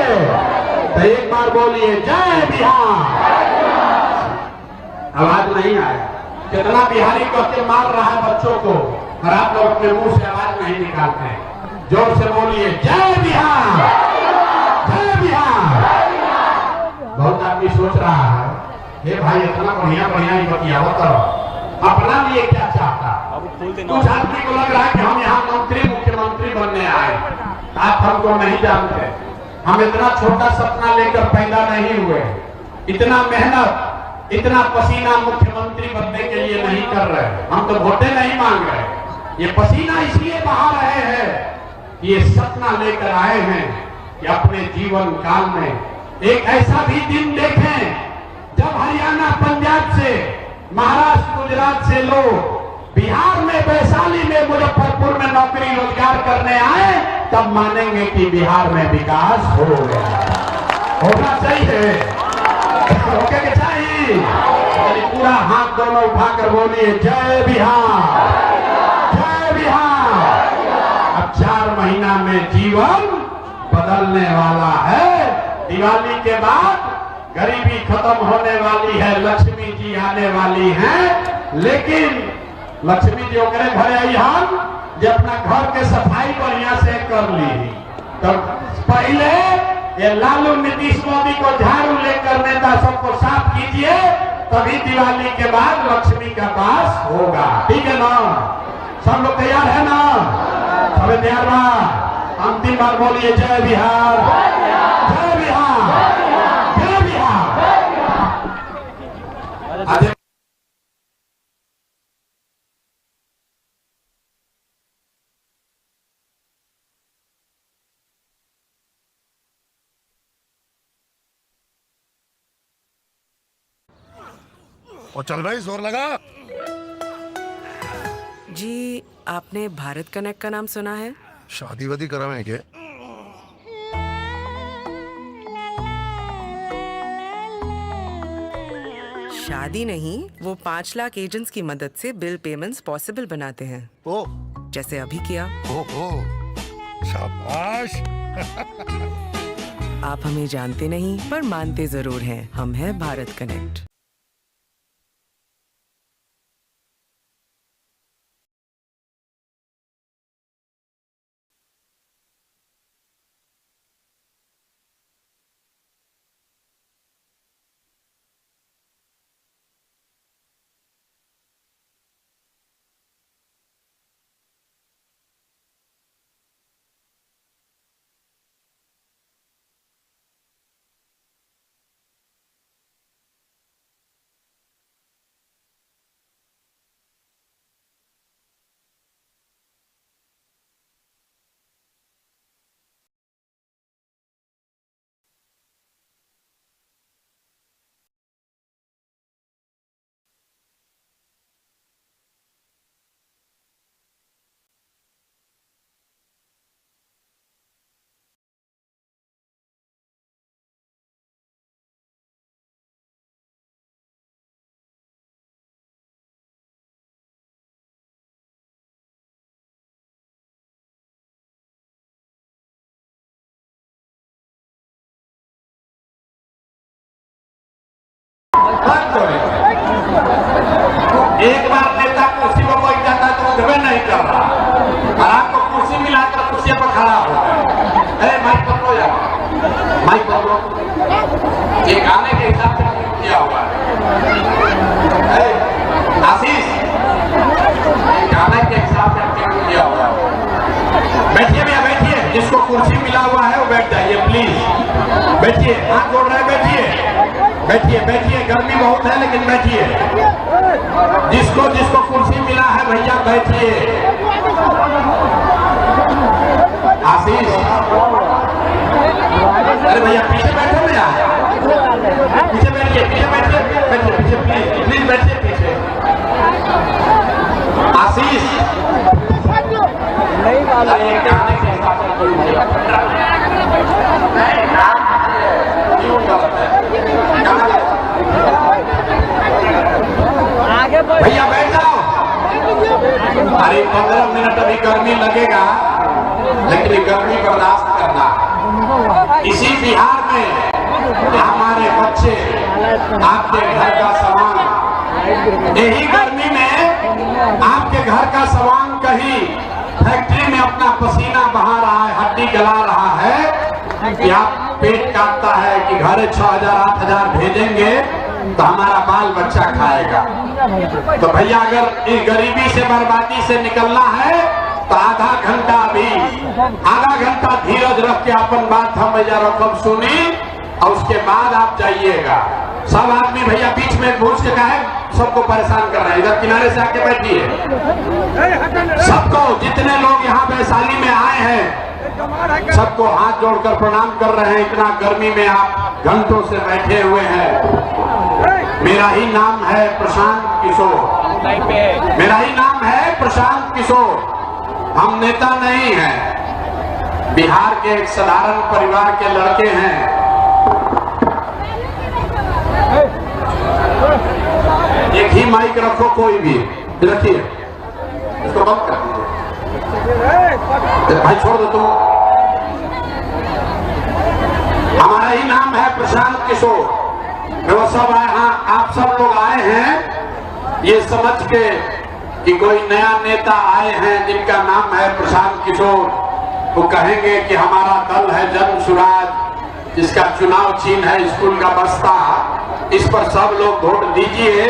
तो एक बार बोलिए जय बिहार। आवाज नहीं आया। कितना बिहारी कह के मार रहा है बच्चों को और आप लोग अपने मुंह से आवाज नहीं निकालते हैं। जोर से बोलिए जय बिहार, जय बिहार। बहुत आदमी सोच रहा है हे भाई इतना बढ़िया बढ़िया ही बतियावा करो, अपना लिए क्या चाहता। कुछ आदमी को लग रहा है कि हम यहाँ मंत्री मुख्यमंत्री बनने आए। आप हमको नहीं जानते, हम इतना छोटा सपना लेकर पैदा नहीं हुए। इतना मेहनत इतना पसीना मुख्यमंत्री बनने के लिए नहीं कर रहे। हम तो वोटें नहीं मांग रहे, ये पसीना इसलिए बहा रहे हैं, ये सपना लेकर आए हैं कि अपने जीवन काल में एक ऐसा भी दिन देखें जब हरियाणा पंजाब से महाराष्ट्र गुजरात से लोग बिहार में वैशाली में मुजफ्फरपुर में नौकरी रोजगार करने आए, तब मानेंगे कि बिहार में विकास हो गया। होना चाहिए, होके के चाहिए। पूरा हाथ दोनों उठाकर बोलिए जय बिहार, जय बिहार। अब 4 महीना में जीवन बदलने वाला है। दिवाली के बाद गरीबी खत्म होने वाली है, लक्ष्मी जी आने वाली हैं। लेकिन लक्ष्मी जी ओकरे घरे आई हम जो अपना घर के सफाई बढ़िया से कर ली। तो पहले ये लालू नीतीश मोदी को झाड़ू लेकर नेता सबको साफ कीजिए, तभी दिवाली के बाद लक्ष्मी का वास होगा। ठीक है ना? सब लोग तैयार है ना? सब तैयार बा? अंतिम बार बोलिए जय बिहार, जय बिहार, जय बिहार। और चल भाई जोर लगा। जी, आपने भारत कनेक्ट का नाम सुना है? शादी वादी करा मैं क्या? शादी नहीं, वो 5 लाख एजेंट्स की मदद से बिल पेमेंट्स पॉसिबल बनाते हैं। ओ, जैसे अभी किया। ओ, शाबाश। आप हमें जानते नहीं पर मानते जरूर हैं। हम हैं भारत कनेक्ट। एक बार नेता कुर्सी पर बैठ जाता है तो उठबे नहीं कर रहा, और आपको कुर्सी मिलाकर कुर्सी पर खड़ा हो गए। अरे माइक पकड़ो यार, माइक पकड़ो। ये गाने के हिसाब से किया हुआ है। आशीष, ये गाने के हिसाब से किया हुआ है। बैठिए भैया, बैठिए। जिसको कुर्सी मिला हुआ है वो बैठ जाइए प्लीज। बैठिए, हाथ जोड़ रहे, बैठिए बैठिए बैठिए। गर्मी बहुत है लेकिन बैठिए। जिसको जिसको कुर्सी मिला है भैया बैठिए। आशीष, अरे भैया पीछे बैठो भैया, पीछे बैठिए, पीछे बैठिए, बैठिए पीछे, प्लीज प्लीज बैठिए पीछे। आशीष, अरे गाने के हिसाब से भैया बैठ जाओ। अरे 15 मिनट अभी गर्मी लगेगा, लेकिन गर्मी बर्दाश्त करना। इसी बिहार में हमारे बच्चे आपके घर का सामान, यही गर्मी में आपके घर का सामान कहीं फैक्ट्री में अपना पसीना बहा रहा है, हड्डी गला रहा है, कि आप पेट काटता है कि घर 6,000 8,000 भेजेंगे तो हमारा बाल बच्चा खाएगा। तो भैया अगर इस गरीबी से बर्बादी से निकलना है तो आधा घंटा धीरज रख के अपन बात हम भैया रकम सुनी और उसके बाद आप जाइएगा। सब आदमी भैया बीच में घुस के कहे सबको परेशान कर रहे हैं, इधर किनारे से आके बैठिए। सबको जितने लोग यहाँ वैशाली में आए हैं सबको हाथ जोड़कर प्रणाम कर रहे हैं। इतना गर्मी में आप घंटों से बैठे हुए हैं। मेरा ही नाम है प्रशांत किशोर, मेरा ही नाम है प्रशांत किशोर। हम नेता नहीं हैं, बिहार के एक साधारण परिवार के लड़के हैं। एक ही माइक रखो, कोई भी रखिए, इसको बंद कर दीजिए भाई, छोड़ दो तुम। हमारा ही नाम है प्रशांत किशोर। वो सब आप सब लोग आए हैं ये समझ के कि कोई नया नेता आए हैं जिनका नाम है प्रशांत किशोर। वो कहेंगे कि हमारा दल है जन सुराज, जिसका चुनाव चिन्ह है स्कूल का बस्ता, इस पर सब लोग वोट दीजिए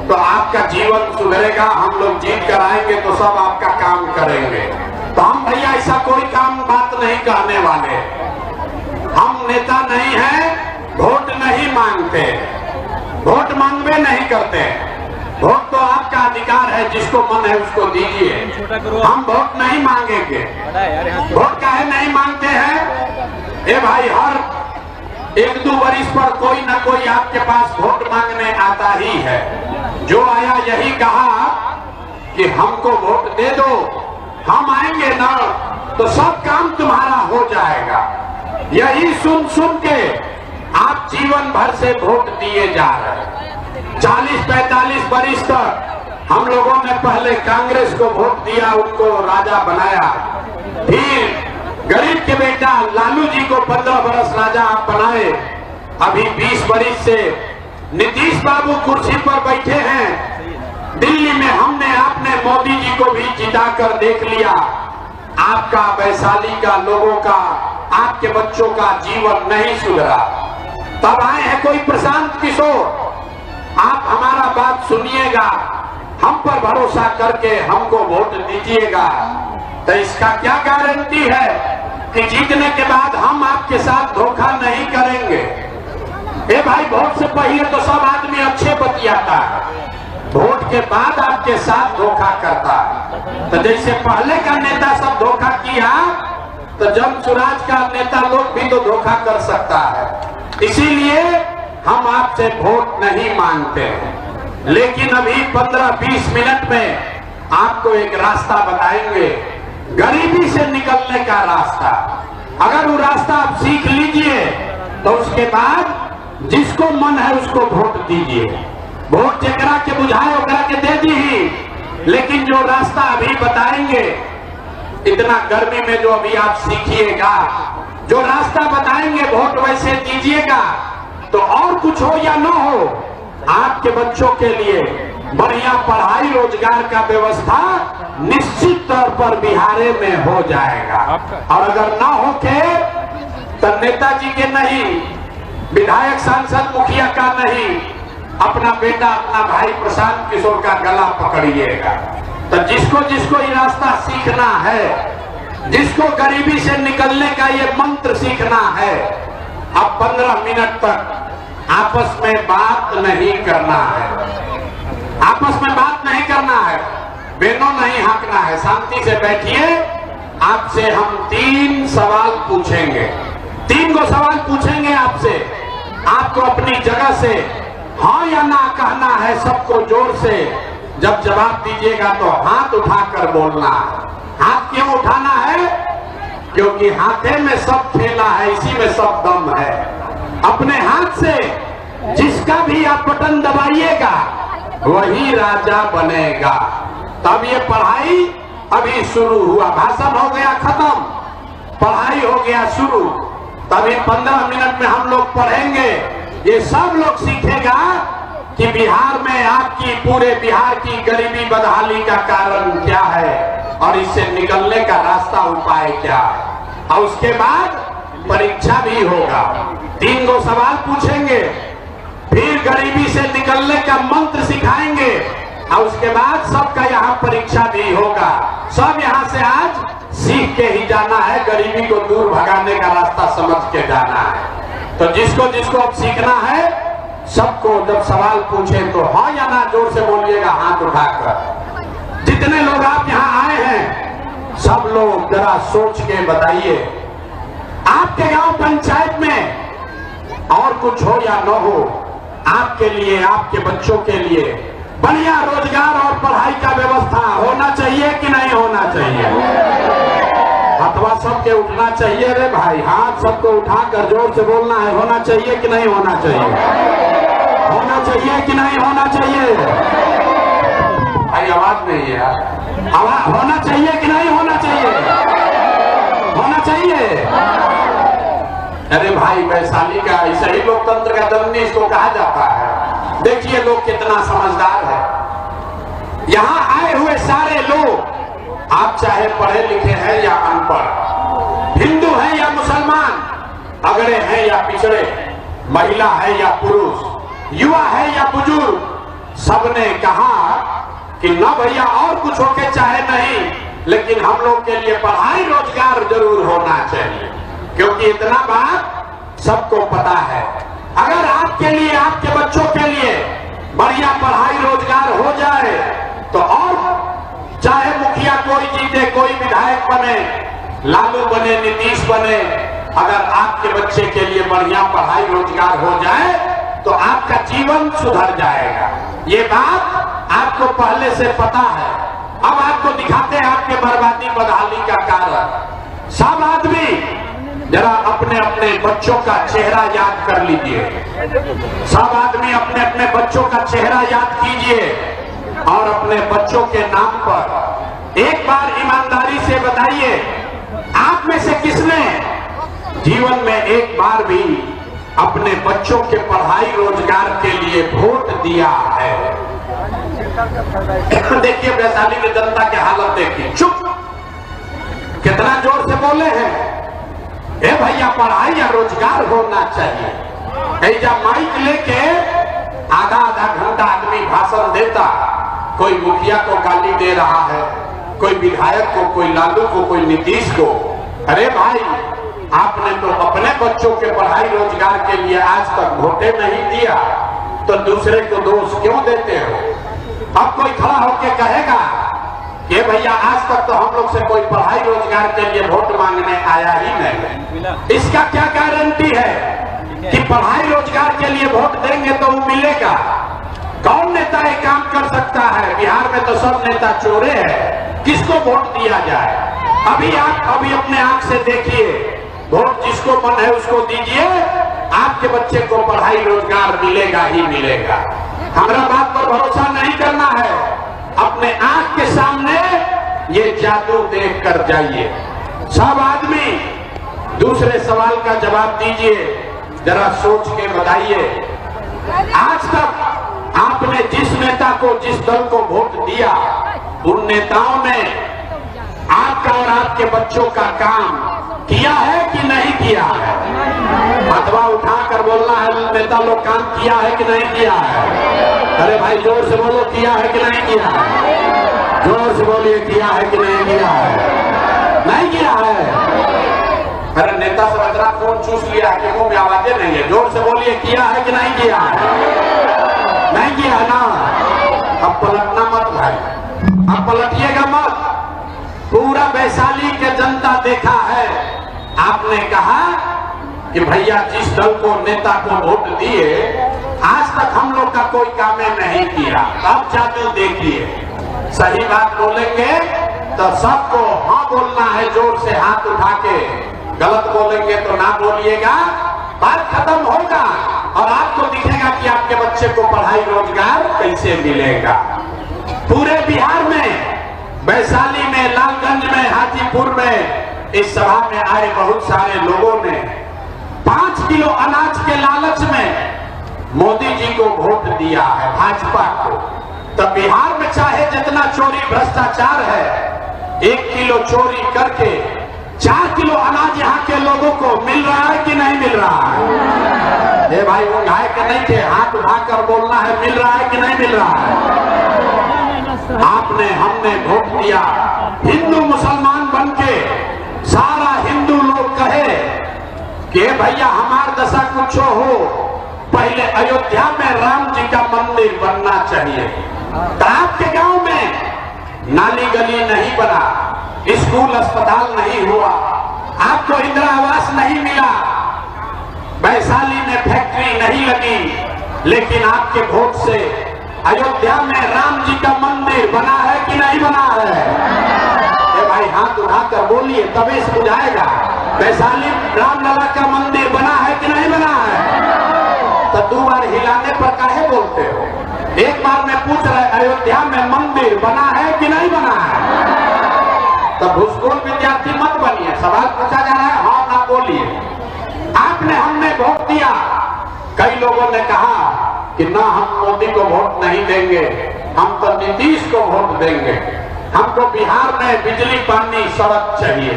तो आपका जीवन सुधरेगा, हम लोग जीत कर आएंगे तो सब आपका काम करेंगे। तो हम भैया ऐसा कोई काम बात नहीं कहने वाले। हम नेता नहीं हैं, वोट नहीं मांगते, वोट मांगवे नहीं करते। वोट तो आपका अधिकार है, जिसको मन है उसको दीजिए। हम वोट नहीं मांगेंगे। वोट काहे नहीं मांगते हैं? ए भाई, हर 1-2 वर्ष पर कोई ना कोई आपके पास वोट मांगने आता ही है। जो आया यही कहा कि हमको वोट दे दो, हम आएंगे ना तो सब काम तुम्हारा हो जाएगा। यही सुन सुन के आप जीवन भर से वोट दिए जा रहे हैं। 40-45 वर्ष तक हम लोगों ने पहले कांग्रेस को वोट दिया, उनको राजा बनाया। फिर गरीब के बेटा लालू जी को 15 वर्ष राजा आप बनाए। अभी 20 वर्ष से नीतीश बाबू कुर्सी पर बैठे हैं। दिल्ली में हमने आपने मोदी जी को भी जिताकर देख लिया। आपका, वैशाली का, लोगों का, आपके बच्चों का जीवन नहीं सुधरा। तब आए हैं कोई प्रशांत किशोर। आप हमारा बात सुनिएगा, हम पर भरोसा करके हमको वोट दीजिएगा। तो इसका क्या गारंटी है कि जीतने के बाद हम आपके साथ धोखा नहीं करेंगे? ए भाई, वोट से पहले तो सब आदमी अच्छे बतियाता है, वोट के बाद आपके साथ धोखा करता है। तो जैसे पहले का नेता सब धोखा किया तो जन सुराज का नेता लोग भी तो धोखा कर सकता है। इसीलिए हम आपसे वोट नहीं मांगते हैं। लेकिन अभी 15-20 मिनट में आपको एक रास्ता बताएंगे, गरीबी से निकलने का रास्ता। अगर वो रास्ता आप सीख लीजिए तो उसके बाद जिसको मन है उसको वोट दीजिए। वोट जेकरा के बुझाए ओकरा के दे दी। लेकिन जो रास्ता अभी बताएंगे, इतना गर्मी में जो अभी आप सीखिएगा, जो रास्ता बताएंगे वोट वैसे दीजिएगा। तो और कुछ हो या न हो, आपके बच्चों के लिए बढ़िया पढ़ाई रोजगार का व्यवस्था निश्चित तौर पर बिहार में हो जाएगा। और अगर ना हो के तो नेताजी के नहीं, विधायक सांसद मुखिया का नहीं, अपना बेटा अपना भाई प्रशांत किशोर का गला पकड़िएगा। तो जिसको जिसको ये रास्ता सीखना है, जिसको गरीबी से निकलने का ये मंत्र सीखना है, अब 15 मिनट तक आपस में बात नहीं करना है। आपस में बात नहीं करना है, बेनों नहीं हाँकना है। शांति से बैठिए। आपसे हम 3 सवाल पूछेंगे। 3 गो सवाल पूछेंगे आपसे। आपको अपनी जगह से हाँ या ना कहना है, सबको जोर से। जब जवाब दीजिएगा तो हाथ उठाकर बोलना है। हाथ क्यों उठाना है? क्योंकि हाथे में सब खेला है, इसी में सब दम है। अपने हाथ से जिसका भी आप बटन दबाइएगा वही राजा बनेगा। तब ये पढ़ाई अभी शुरू हुआ, भाषण हो गया खत्म, पढ़ाई हो गया शुरू। तभी 15 मिनट में हम लोग पढ़ेंगे। ये सब लोग सीखेगा कि बिहार में आपकी, पूरे बिहार की गरीबी बदहाली का कारण क्या है और इससे निकलने का रास्ता, उपाय क्या है। और उसके बाद परीक्षा भी होगा, 3 गो सवाल पूछेंगे, फिर गरीबी से निकलने का मंत्र सिखाएंगे और उसके बाद सबका यहाँ परीक्षा भी होगा। सब यहाँ से आज सीख के ही जाना है, गरीबी को दूर भगाने का रास्ता समझ के जाना है। तो जिसको जिसको अब सीखना है, सबको जब सवाल पूछे तो हाँ या ना जोर से बोलिएगा, हाथ उठाकर। जितने लोग आप यहाँ आए हैं, सब लोग जरा सोच के बताइए, आपके गांव पंचायत में और कुछ हो या न हो, आपके लिए, आपके बच्चों के लिए बढ़िया रोजगार और पढ़ाई का व्यवस्था होना चाहिए कि नहीं होना चाहिए? अथवा सबके उठना चाहिए रे भाई, हाथ सबको उठाकर जोर से बोलना है, होना चाहिए कि नहीं होना चाहिए? होना चाहिए कि नहीं होना चाहिए? भाई आवाज नहीं है यार, आवाज होना चाहिए कि नहीं होना चाहिए? होना चाहिए। अरे भाई, वैशाली का ऐसा ही लोकतंत्र का जननी इसको कहा जाता है। देखिए लोग कितना समझदार है। यहाँ आए हुए सारे लोग, आप चाहे पढ़े लिखे हैं या अनपढ़, हिंदू हैं या मुसलमान, अगड़े हैं या पिछड़े, महिला है या पुरुष, युवा है या बुजुर्ग, सबने कहा कि न भैया और कुछ होके चाहे नहीं, लेकिन हम लोग के लिए पढ़ाई रोजगार जरूर होना चाहिए। क्योंकि इतना बात सबको पता है, अगर आपके लिए, आपके बच्चों के लिए बढ़िया पढ़ाई रोजगार हो जाए तो, और चाहे मुखिया कोई जीते, कोई विधायक बने, लालू बने, नीतीश बने, अगर आपके बच्चे के लिए बढ़िया पढ़ाई रोजगार हो जाए तो आपका जीवन सुधर जाएगा। ये बात आपको पहले से पता है। अब आपको दिखाते हैं आपके बर्बादी बदहाली का कारण। सब आदमी जरा अपने अपने बच्चों का चेहरा याद कर लीजिए। सब आदमी अपने अपने बच्चों का चेहरा याद कीजिए और अपने बच्चों के नाम पर एक बार ईमानदारी से बताइए, आप में से किसने जीवन में एक बार भी अपने बच्चों के पढ़ाई रोजगार के लिए वोट दिया है? देखिए वैशाली की जनता की हालत देखिए, चुप, कितना जोर से बोले हैं, ए भैया पढ़ाई या रोजगार होना चाहिए। ऐजा माइक लेके आधा आधा घंटा आदमी भाषण देता, कोई मुखिया को गाली दे रहा है, कोई विधायक को, कोई लालू को, कोई नीतीश को। अरे भाई, आपने तो अपने बच्चों के पढ़ाई रोजगार के लिए आज तक वोटे नहीं दिया, तो दूसरे को दोष क्यों देते हो? अब कोई खड़ा होके कहेगा कि भैया आज तक तो हम लोग से कोई पढ़ाई रोजगार के लिए वोट मांगने आया ही नहीं, इसका क्या गारंटी है कि पढ़ाई रोजगार के लिए वोट देंगे तो वो मिलेगा? कौन नेता ये काम कर सकता है? बिहार में तो सब नेता चोरे हैं, किसको वोट दिया जाए? अभी आप अपने आंख से देखिए, वोट जिसको मन है उसको दीजिए, आपके बच्चे को पढ़ाई रोजगार मिलेगा ही मिलेगा। हमारा बात पर भरोसा नहीं करना है, अपने आंख के सामने ये जादू देख कर जाइए। सब आदमी दूसरे सवाल का जवाब दीजिए, जरा सोच के बताइए, आज तक आपने जिस नेता को, जिस दल को वोट दिया, उन नेताओं ने आपका और आपके बच्चों का काम किया है कि नहीं किया है? अथवा उठाकर बोलना है, नेता लोग काम किया है कि नहीं किया है? अरे भाई जोर से बोलो, किया है कि नहीं किया है? जोर से बोलिए, किया है कि नहीं किया है? नहीं किया है। अरे नेता सब इतना खून चूस लिया है कि मुंह में आवाजें नहीं है। जोर से बोलिए, किया है कि नहीं किया है? नहीं किया है ना? अब पलटना मत भाई, अब पलटिएगा मत। पूरा वैशाली के जनता देखा है, आपने कहा कि भैया जिस दल को, नेता को वोट दिए, आज तक हम लोग का कोई काम नहीं किया। अब जादू देखिए, सही बात बोलेंगे तो सबको हाँ बोलना है, जोर से हाथ उठा के। गलत बोलेंगे तो ना बोलिएगा, बात खत्म होगा और आपको दिखेगा कि आपके बच्चे को पढ़ाई रोजगार कैसे मिलेगा। पूरे बिहार में, वैशाली में, लालगंज में, हाजीपुर में, इस सभा में आए बहुत सारे लोगों ने किलो अनाज के लालच में मोदी जी को वोट दिया है, भाजपा को, तब बिहार में चाहे जितना चोरी भ्रष्टाचार है, 1 किलो चोरी करके 4 किलो अनाज यहाँ के लोगों को मिल रहा है कि नहीं मिल रहा है? ये भाई उठाए के नहीं थे, हाथ उठाकर बोलना है, मिल रहा है कि नहीं मिल रहा है? आपने हमने वोट दिया, हिंदू मुसलमान बनके सारा हिंदू लोग कहे कि भैया हमार दशा कुछ हो, पहले अयोध्या में राम जी का मंदिर बनना चाहिए। तो आपके गांव में नाली गली नहीं बना, स्कूल अस्पताल नहीं हुआ, आपको इंदिरा आवास नहीं मिला, वैशाली में फैक्ट्री नहीं लगी, लेकिन आपके वोट से अयोध्या में राम जी का मंदिर बना है कि नहीं बना है? भाई हाथ उठाकर बोलिए, तभी से बुझाएगा। वैशाली रामलला का मंदिर बना है कि नहीं बना है? तो 2 बार हिलाने पर काहे बोलते हो? एक बार मैं पूछ रहा, अयोध्या में मंदिर बना है कि नहीं बना है? तो भूसकोल विद्यार्थी मत बनिए, सवाल पूछा जा रहा है, हाँ ना बोलिए। आपने हमने वोट दिया, कई लोगों ने कहा कि ना हम मोदी को वोट नहीं देंगे, हम तो नीतीश को वोट देंगे, हमको बिहार में बिजली पानी सड़क चाहिए।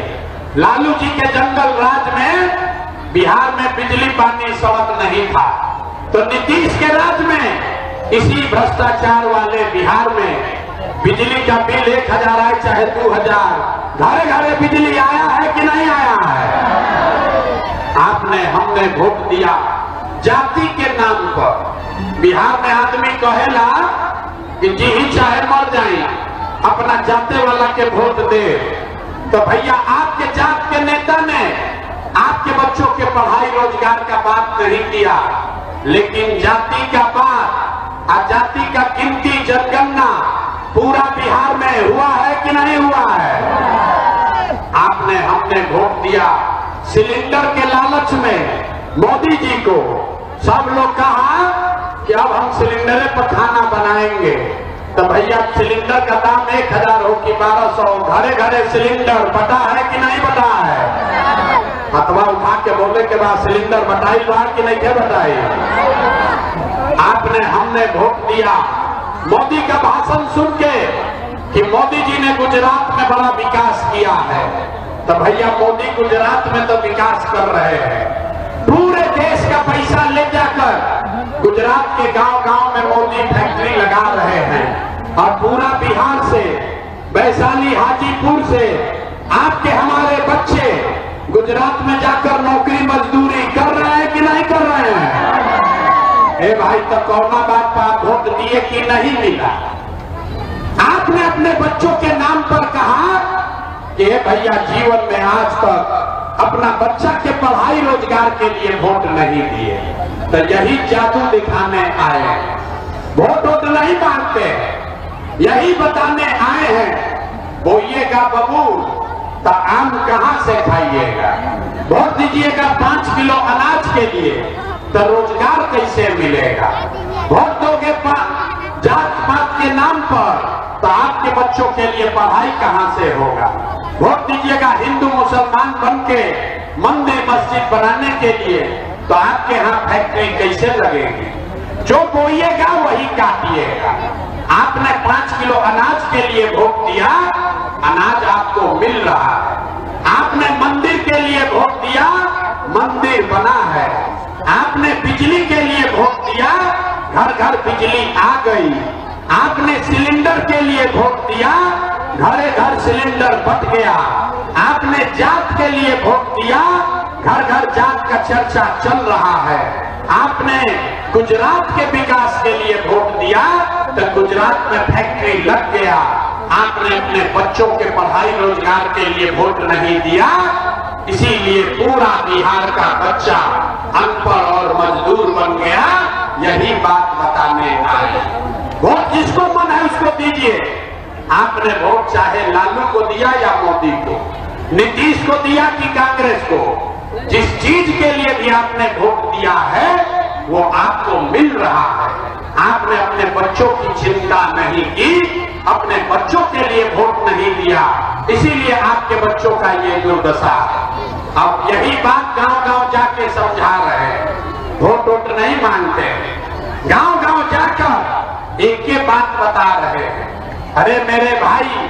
लालू जी के जंगल राज में बिहार में बिजली पानी सड़क नहीं था, तो नीतीश के राज में इसी भ्रष्टाचार वाले बिहार में बिजली का बिल 1000 आए चाहे 2000, घरे घरे बिजली आया है कि नहीं आया है? आपने हमने वोट दिया जाति के नाम पर। बिहार में आदमी कहेला कि जी ही चाहे मर जाए, अपना जाते वाला के वोट दे। तो भैया आपके जात के नेता ने आपके बच्चों के पढ़ाई रोजगार का बात नहीं किया, लेकिन जाति का बात और जाति का गिनती जनगणना पूरा बिहार में हुआ है कि नहीं हुआ है? आपने हमने वोट दिया सिलेंडर के लालच में मोदी जी को। सब लोग कहा कि अब हम सिलेंडर पर खाना बनाएंगे, तो भैया सिलेंडर का दाम 1000 हो कि 1200, घरे घरे सिलेंडर बटा है कि नहीं बटा है? हथवा उठा के बोलने के बाद सिलेंडर बटाई बार कि नहीं क्या बताई? आपने हमने वोट दिया मोदी का भाषण सुन के कि मोदी जी ने गुजरात में बड़ा विकास किया है, तो भैया मोदी गुजरात में तो विकास कर रहे हैं, पूरे देश का पैसा ले जाकर गुजरात के गांव-गांव में मोदी फैक्ट्री लगा रहे हैं, और पूरा बिहार से, वैशाली हाजीपुर से आपके हमारे बच्चे गुजरात में जाकर नौकरी मजदूरी कर रहे हैं कि नहीं कर रहे हैं? ए भाई, तो कौना बात पर आप वोट दिए कि नहीं मिला? आपने अपने बच्चों के नाम पर कहा कि भैया जीवन में आज तक अपना बच्चा के पढ़ाई रोजगार के लिए वोट नहीं दिए, तो यही जादू दिखाने आए हैं। वोट नहीं मांगते, यही बताने आए हैं बोइएगा बबूल तो आम कहां से खाइएगा, वोट दीजिएगा 5 किलो अनाज के लिए तो रोजगार कैसे मिलेगा, वोट दोगे जात पात के नाम पर तो आपके बच्चों के लिए पढ़ाई कहां से होगा, वोट दीजिएगा हिंदू मुसलमान बन के मंदिर मस्जिद बनाने के लिए तो आपके यहाँ फैक्ट्री कैसे लगेगी? जो बोइएगा वही काटिएगा। आपने 5 किलो अनाज के लिए वोट दिया, अनाज आपको मिल रहा है। आपने मंदिर के लिए वोट दिया, मंदिर बना है। आपने बिजली के लिए वोट दिया, घर घर बिजली आ गई। आपने सिलेंडर के लिए वोट दिया, घरे घर सिलेंडर बट गया। आपने जात के लिए वोट दिया, घर घर जात का चर्चा चल रहा है। आपने गुजरात के विकास के लिए वोट दिया तो गुजरात में फैक्ट्री लग गया। आपने अपने बच्चों के पढ़ाई रोजगार के लिए वोट नहीं दिया, इसीलिए पूरा बिहार का बच्चा अनपढ़ और मजदूर बन गया। यही बात बताने आए। वोट जिसको मन है उसको दीजिए। आपने वोट चाहे लालू को दिया या मोदी को, नीतीश को दिया कि कांग्रेस को, जिस चीज के लिए भी आपने वोट दिया है वो आपको मिल रहा है। आपने अपने बच्चों की चिंता नहीं की, अपने बच्चों के लिए वोट नहीं दिया, इसीलिए आपके बच्चों का ये दुर्दशा है। अब यही बात गांव-गांव जाके समझा रहे हैं। वोट वोट नहीं मांगते, गांव-गांव जाकर एक ही बात बता रहे हैं। अरे मेरे भाई,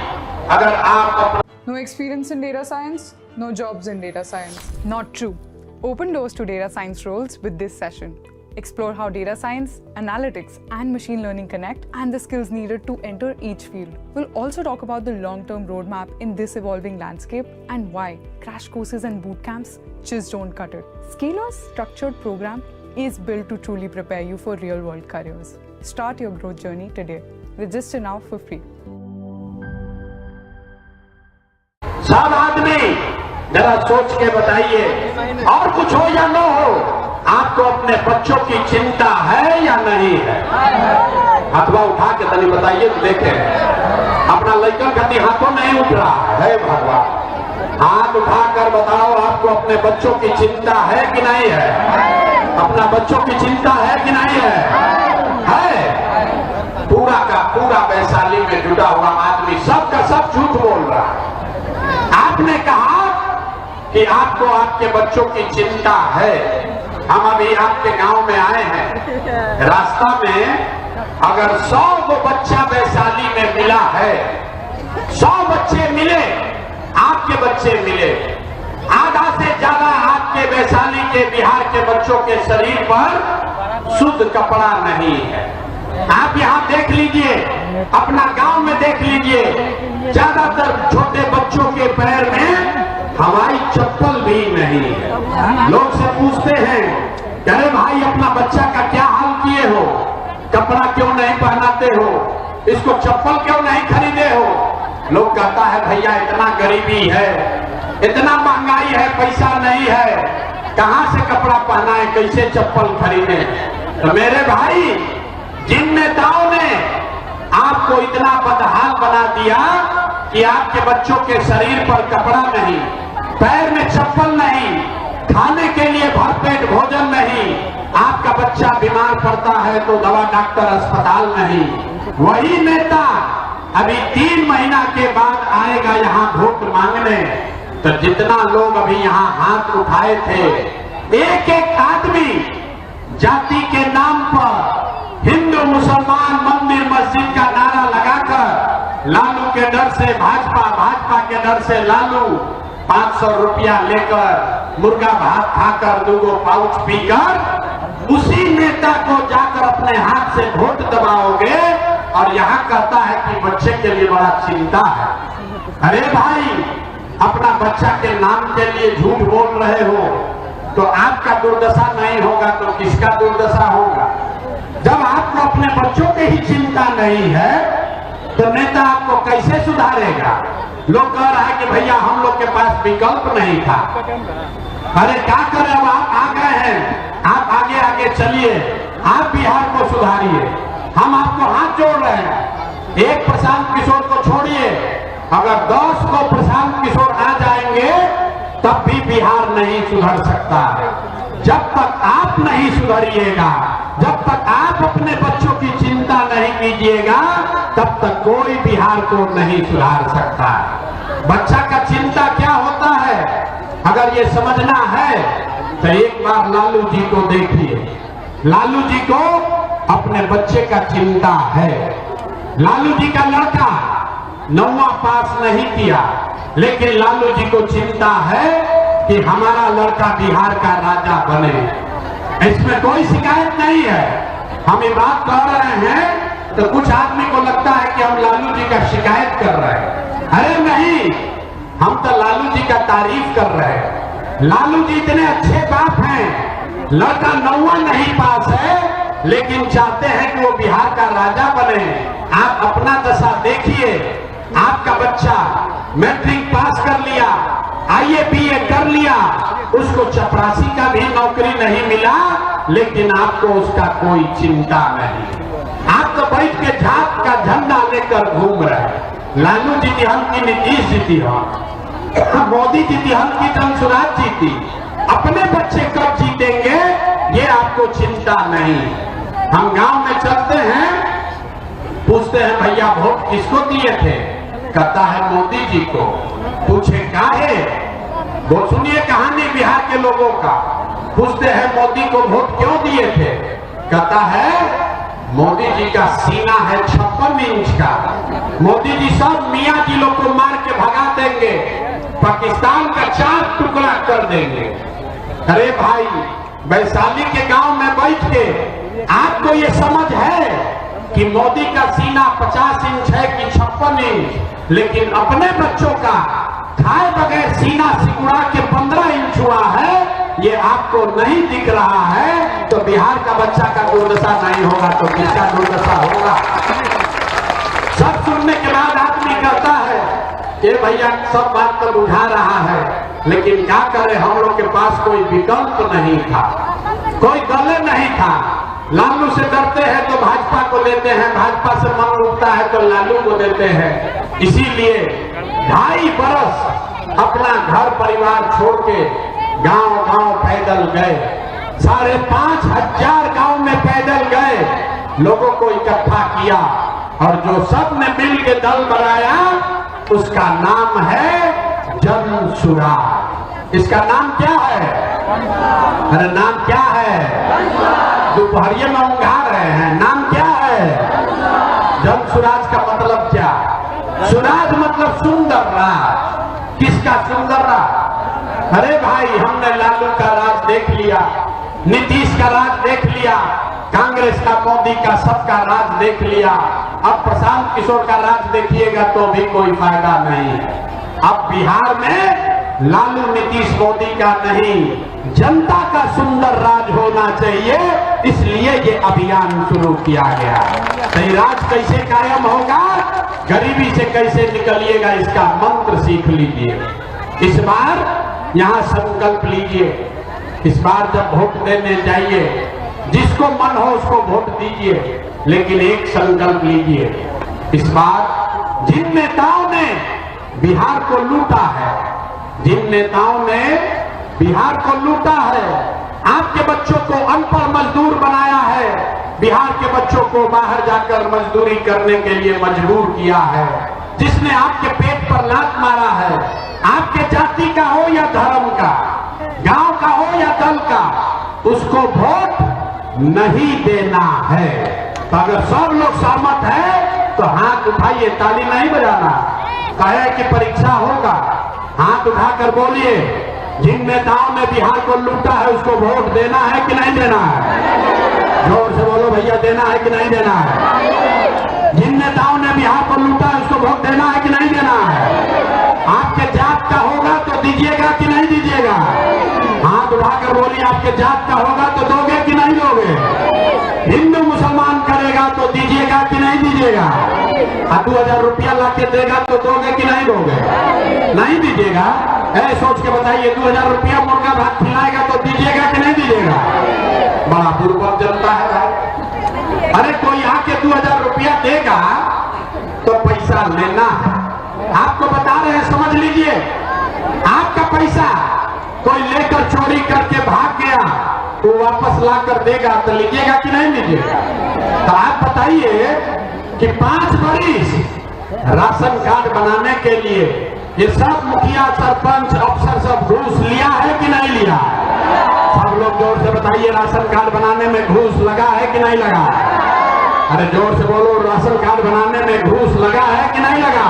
अगर आप No experience in data science, no jobs in data science. Not true. Open doors to data science roles with this session. Explore how data science, analytics, and machine learning connect and the skills needed to enter each field. We'll also talk about the long-term roadmap in this evolving landscape and why crash courses and boot camps just don't cut it. Scalar's structured program is built to truly prepare you for real-world careers. Start your growth journey today. Register now for free. सब आदमी जरा सोच के बताइए, और कुछ हो या न हो, आपको अपने बच्चों की चिंता है या नहीं है? हाथवा उठा के तनी बताइए तो देखें। अपना लड़का कभी हाथों नहीं उठ रहा है भगवान। हाथ उठाकर बताओ, आपको अपने बच्चों की चिंता है कि नहीं है? अपना बच्चों की चिंता है कि नहीं है? है। पूरा का पूरा वैशाली में जुटा हुआ आदमी सब का सब झूठ बोल रहा है। आपने कहा कि आपको आपके बच्चों की चिंता है। हम अभी आपके गांव में आए हैं, रास्ता में अगर 100 को बच्चा वैशाली में मिला है, 100 बच्चे मिले, आपके बच्चे मिले, आधा से ज्यादा आपके वैशाली के बिहार के बच्चों के शरीर पर शुद्ध कपड़ा नहीं है। आप यहाँ देख लीजिए, अपना गांव में देख लीजिए, ज्यादातर छोटे बच्चों के पैर में हवाई चप्पल भी नहीं है। लोग से पूछते हैं, अरे भाई अपना बच्चा का क्या हाल किए हो, कपड़ा क्यों नहीं पहनाते हो, इसको चप्पल क्यों नहीं खरीदे हो? लोग कहता है भैया इतना गरीबी है, इतना महंगाई है, पैसा नहीं है, कहां से कपड़ा पहनाए, कैसे चप्पल खरीदे? तो मेरे भाई, जिन नेताओं ने आपको इतना बदहाल बना दिया कि आपके बच्चों के शरीर पर कपड़ा नहीं, पैर में चप्पल नहीं, खाने के लिए भरपेट भोजन नहीं, आपका बच्चा बीमार पड़ता है तो दवा डॉक्टर अस्पताल नहीं, वही नेता अभी 3 महीना के बाद आएगा यहाँ वोट मांगने। तो जितना लोग अभी यहाँ हाथ उठाए थे, एक एक आदमी जाति के नाम पर हिंदू मुसलमान मंदिर मस्जिद का नारा लगाकर लालू के डर से भाजपा, भाजपा के डर से लालू, 500 रुपया लेकर मुर्गा भात खाकर 2 पाउच पीकर उसी नेता को जाकर अपने हाथ से वोट दबाओगे और यहाँ कहता है कि बच्चे के लिए बड़ा चिंता है। अरे भाई, अपना बच्चा के नाम के लिए झूठ बोल रहे हो तो आपका दुर्दशा नहीं होगा तो किसका दुर्दशा होगा? जब आपको अपने बच्चों की ही चिंता नहीं है तो नेता आपको कैसे सुधारेगा? लोग कह रहा है कि भैया हम लोग के पास विकल्प नहीं था। अरे क्या करें, अब आप आ गए हैं, आप आगे आगे चलिए, आप बिहार को सुधारिए, हम आपको हाथ जोड़ रहे हैं। एक प्रशांत किशोर को छोड़िए, अगर 10 को प्रशांत किशोर आ जाएंगे तब भी बिहार नहीं सुधर सकता है। जब तक आप नहीं सुधरिएगा, जब तक आप अपने बच्चों की चिंता नहीं कीजिएगा, तब तक कोई बिहार को नहीं सुधार सकता। बच्चा का चिंता क्या होता है, अगर ये समझना है तो एक बार लालू जी को देखिए। लालू जी को अपने बच्चे का चिंता है। लालू जी का लड़का 9वां पास नहीं किया, लेकिन लालू जी को चिंता है कि हमारा लड़का बिहार का राजा बने। इसमें कोई शिकायत नहीं है। हम ये बात कर रहे हैं तो कुछ आदमी को लगता है कि हम लालू जी का शिकायत कर रहे हैं। अरे नहीं, हम तो लालू जी का तारीफ कर रहे हैं। लालू जी इतने अच्छे बाप हैं, लड़का 9वां नहीं पास है लेकिन चाहते हैं कि वो बिहार का राजा बने। आप अपना दशा देखिए, आपका बच्चा मैट्रिक पास कर लिया, IAA BA कर लिया, उसको चपरासी का भी नौकरी नहीं मिला, लेकिन आपको उसका कोई चिंता नहीं। आप तो बैठ के झाप का झंडा लेकर घूम रहे हैं। लालू जीती हम की, नीतीश जीती हम, मोदी जीती हम की, धनसुराज जीती, अपने बच्चे कब जीतेंगे ये आपको चिंता नहीं। हम गांव में चलते हैं, पूछते हैं भैया वोट किसको दिए थे? कहता है मोदी जी को। पूछे काहे? वो सुनिए कहानी बिहार के लोगों का। पूछते हैं मोदी को वोट क्यों दिए थे? कहता है मोदी जी का सीना है 56 इंच का। मोदी जी सब मियाँ जी लोग को मार के भगा देंगे, पाकिस्तान का 4 टुकड़ा कर देंगे। अरे भाई, वैशाली के गांव में बैठ के आपको ये समझ है कि मोदी का सीना 50 इंच है कि 56 इंच, लेकिन अपने बच्चों का खाए बगैर सीना सिकुड़ा के 15 इंच हुआ है, ये आपको नहीं दिख रहा है। तो बिहार का बच्चा का दुर्दशा नहीं होगा तो किसका दुर्दशा होगा? सब सुनने के बाद आदमी कहता है ये भैया सब बात तो बुझा रहा है, लेकिन क्या करें, हम लोग के पास कोई विकल्प नहीं था, कोई दल नहीं था। लालू से डरते हैं तो भाजपा को लेते हैं, भाजपा से मन उठता है तो लालू को देते हैं। इसीलिए 2.5 बरस अपना घर परिवार छोड़ के गांव-गांव पैदल गए, 5,500 गांव में पैदल गए, लोगों को इकट्ठा किया और जो सब ने मिल के दल बनाया उसका नाम है जन सुराज। इसका नाम क्या है? अरे नाम क्या है? दोपहरिये में उंघा रहे हैं, नाम क्या है? जन सुराज का मतलब क्या? सुराज मतलब सुंदर राज। किसका सुंदर राज? अरे भाई, हमने लालू का राज देख लिया, नीतीश का राज देख लिया, कांग्रेस का, मोदी का, सबका राज देख लिया। अब प्रशांत किशोर का राज देखिएगा तो भी कोई फायदा नहीं। अब बिहार में लालू नीतीश मोदी का नहीं, जनता का सुंदर राज होना चाहिए, इसलिए ये अभियान शुरू किया गया। तो राज कैसे कायम होगा, गरीबी से कैसे निकलिएगा, इसका मंत्र सीख लीजिए। इस बार यहाँ संकल्प लीजिए, इस बार जब वोट देने जाइए, जिसको मन हो उसको वोट दीजिए, लेकिन एक संकल्प लीजिए, इस बार जिन नेताओं ने बिहार को लूटा है, जिन नेताओं ने बिहार को लूटा है, आपके बच्चों को अनपढ़ मजदूर बनाया है, बिहार के बच्चों को बाहर जाकर मजदूरी करने के लिए मजबूर किया है, जिसने आपके पेट पर लात मारा है, आपके जाति का हो या धर्म का, गांव का हो या दल का, उसको वोट नहीं देना है। तो अगर सब लोग सहमत है तो हाथ उठाइए, ताली नहीं बजाना। कहे कि परीक्षा होगा, हाथ उठाकर बोलिए, जिन नेताओं ने बिहार को लूटा है उसको वोट देना है कि नहीं देना है? जोर से बोलो भैया, देना है कि नहीं देना है? जिन नेताओं ने बिहार को लूटा है उसको वोट देना है कि नहीं देना है? आपके जात का होगा तो दीजिएगा कि नहीं दीजिएगा? हाथ उठाकर बोलिए, आपके जात का होगा तो दोगे कि नहीं दोगे? हिंदू मुसलमान करेगा तो दीजिएगा कि नहीं दीजिएगा? 2000 रुपया ला के देगा तो दोगे कि नहीं दोगे? नहीं दीजिएगा। ऐसे सोच के बताइए, 2000 रुपया मुर्गा भात खिलाएगा तो दीजिएगा कि नहीं दीजिएगा? बड़ा दुर्बल जनता है भाई। अरे कोई आके 2000 रुपया देगा तो पैसा लेना है। आपको बता रहे हैं, समझ लीजिए, आपका पैसा कोई लेकर चोरी करके भाग गया तो वापस लाकर देगा तो लीजिएगा कि नहीं लीजिएगा? तो आप बताइए कि 5 बरिस राशन कार्ड बनाने के लिए ये सब मुखिया, सरपंच, अफसर सब घूस लिया है कि नहीं लिया? सब लोग जोर से बताइए, राशन कार्ड बनाने में घूस लगा है कि नहीं लगा? अरे जोर से बोलो, राशन कार्ड बनाने में घूस लगा है कि नहीं लगा?